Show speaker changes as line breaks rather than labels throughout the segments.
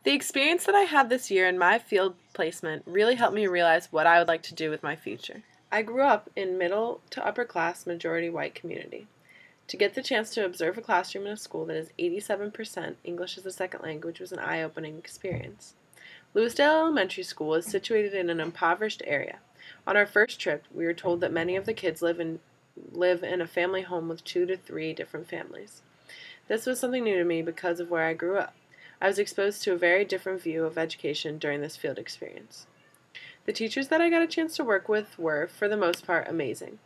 The experience that I had this year in my field placement really helped me realize what I would like to do with my future. I grew up in middle to upper class majority white community. To get the chance to observe a classroom in a school that is 87% English as a second language was an eye-opening experience. Lewisdale Elementary School is situated in an impoverished area. On our first trip, we were told that many of the kids live in a family home with 2 to 3 different families. This was something new to me because of where I grew up. I was exposed to a very different view of education during this field experience. The teachers that I got a chance to work with were, for the most part, amazing.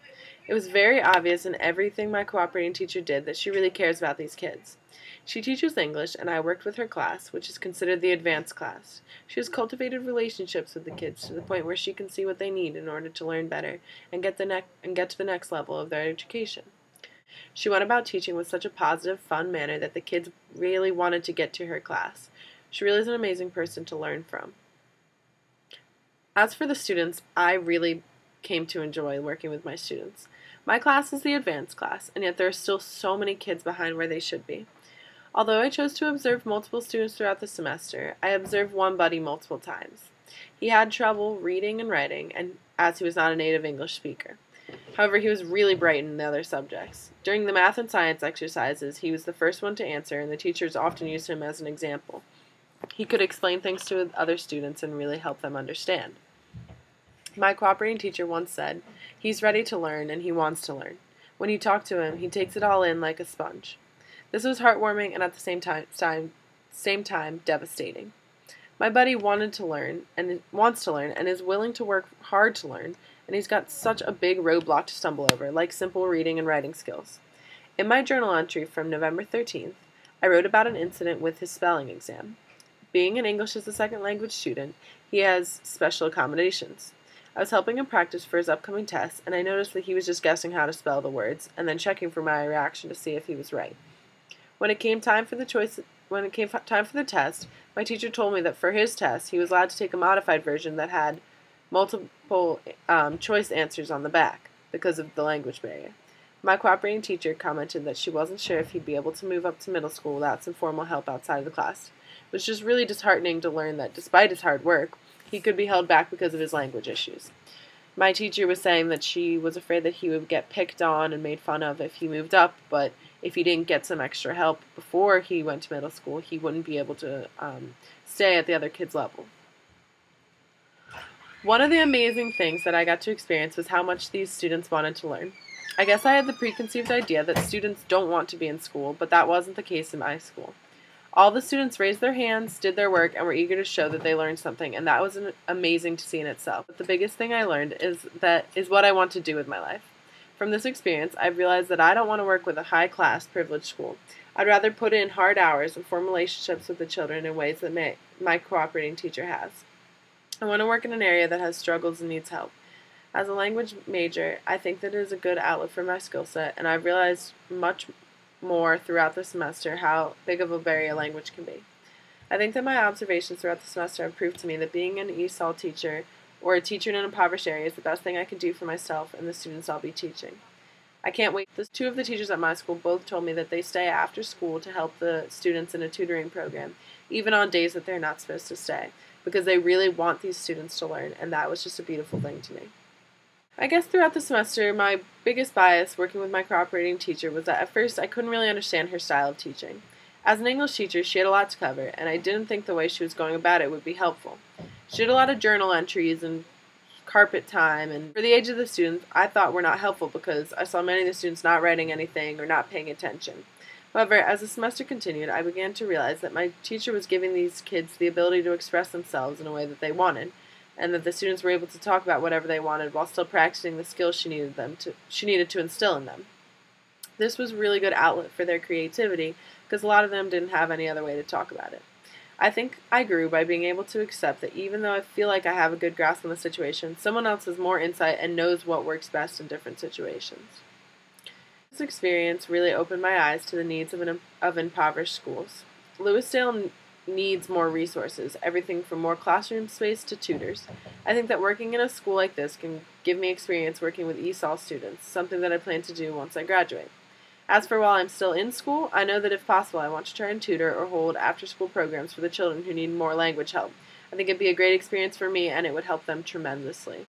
It was very obvious in everything my cooperating teacher did that she really cares about these kids. She teaches English, and I worked with her class, which is considered the advanced class. She has cultivated relationships with the kids to the point where she can see what they need in order to learn better and get to the next level of their education. She went about teaching with such a positive, fun manner that the kids really wanted to get to her class. She really is an amazing person to learn from. As for the students, I really came to enjoy working with my students. My class is the advanced class, and yet there are still so many kids behind where they should be. Although I chose to observe multiple students throughout the semester, I observed one buddy multiple times. He had trouble reading and writing, and as he was not a native English speaker. However, he was really bright in the other subjects. During the math and science exercises, he was the first one to answer, and the teachers often used him as an example. He could explain things to other students and really help them understand. My cooperating teacher once said, "He's ready to learn, and he wants to learn. When you talk to him, he takes it all in like a sponge." This was heartwarming and at the same time devastating. My buddy wanted to learn and wants to learn and is willing to work hard to learn, and he's got such a big roadblock to stumble over, like simple reading and writing skills. In my journal entry from November 13th, I wrote about an incident with his spelling exam. Being an English as a second language student, he has special accommodations. I was helping him practice for his upcoming test, and I noticed that he was just guessing how to spell the words and then checking for my reaction to see if he was right. When it came time for the test, my teacher told me that for his test, he was allowed to take a modified version that had multiple choice answers on the back because of the language barrier. My cooperating teacher commented that she wasn't sure if he'd be able to move up to middle school without some formal help outside of the class. It was just really disheartening to learn that despite his hard work, he could be held back because of his language issues. My teacher was saying that she was afraid that he would get picked on and made fun of if he moved up, but if he didn't get some extra help before he went to middle school, he wouldn't be able to stay at the other kids' level. One of the amazing things that I got to experience was how much these students wanted to learn. I guess I had the preconceived idea that students don't want to be in school, but that wasn't the case in my school. All the students raised their hands, did their work, and were eager to show that they learned something, and that was amazing to see in itself. But the biggest thing I learned is what I want to do with my life. From this experience, I've realized that I don't want to work with a high-class, privileged school. I'd rather put in hard hours and form relationships with the children in ways that my cooperating teacher has. I want to work in an area that has struggles and needs help. As a language major, I think that it is a good outlet for my skill set, and I've realized much more throughout the semester how big of a barrier language can be. I think that my observations throughout the semester have proved to me that being an ESOL teacher or a teacher in an impoverished area is the best thing I can do for myself and the students I'll be teaching. I can't wait. The 2 of the teachers at my school both told me that they stay after school to help the students in a tutoring program, even on days that they're not supposed to stay, because they really want these students to learn, and that was just a beautiful thing to me. I guess throughout the semester, my biggest bias working with my cooperating teacher was that at first I couldn't really understand her style of teaching. As an English teacher, she had a lot to cover, and I didn't think the way she was going about it would be helpful. She did a lot of journal entries and carpet time, and for the age of the students, I thought were not helpful because I saw many of the students not writing anything or not paying attention. However, as the semester continued, I began to realize that my teacher was giving these kids the ability to express themselves in a way that they wanted, and that the students were able to talk about whatever they wanted while still practicing the skills she needed to instill in them. This was a really good outlet for their creativity because a lot of them didn't have any other way to talk about it. I think I grew by being able to accept that even though I feel like I have a good grasp on the situation, someone else has more insight and knows what works best in different situations. This experience really opened my eyes to the needs of impoverished schools. Lewisdale needs more resources, everything from more classroom space to tutors. I think that working in a school like this can give me experience working with ESOL students, something that I plan to do once I graduate. As for while I'm still in school, I know that if possible I want to try and tutor or hold after-school programs for the children who need more language help. I think it'd be a great experience for me and it would help them tremendously.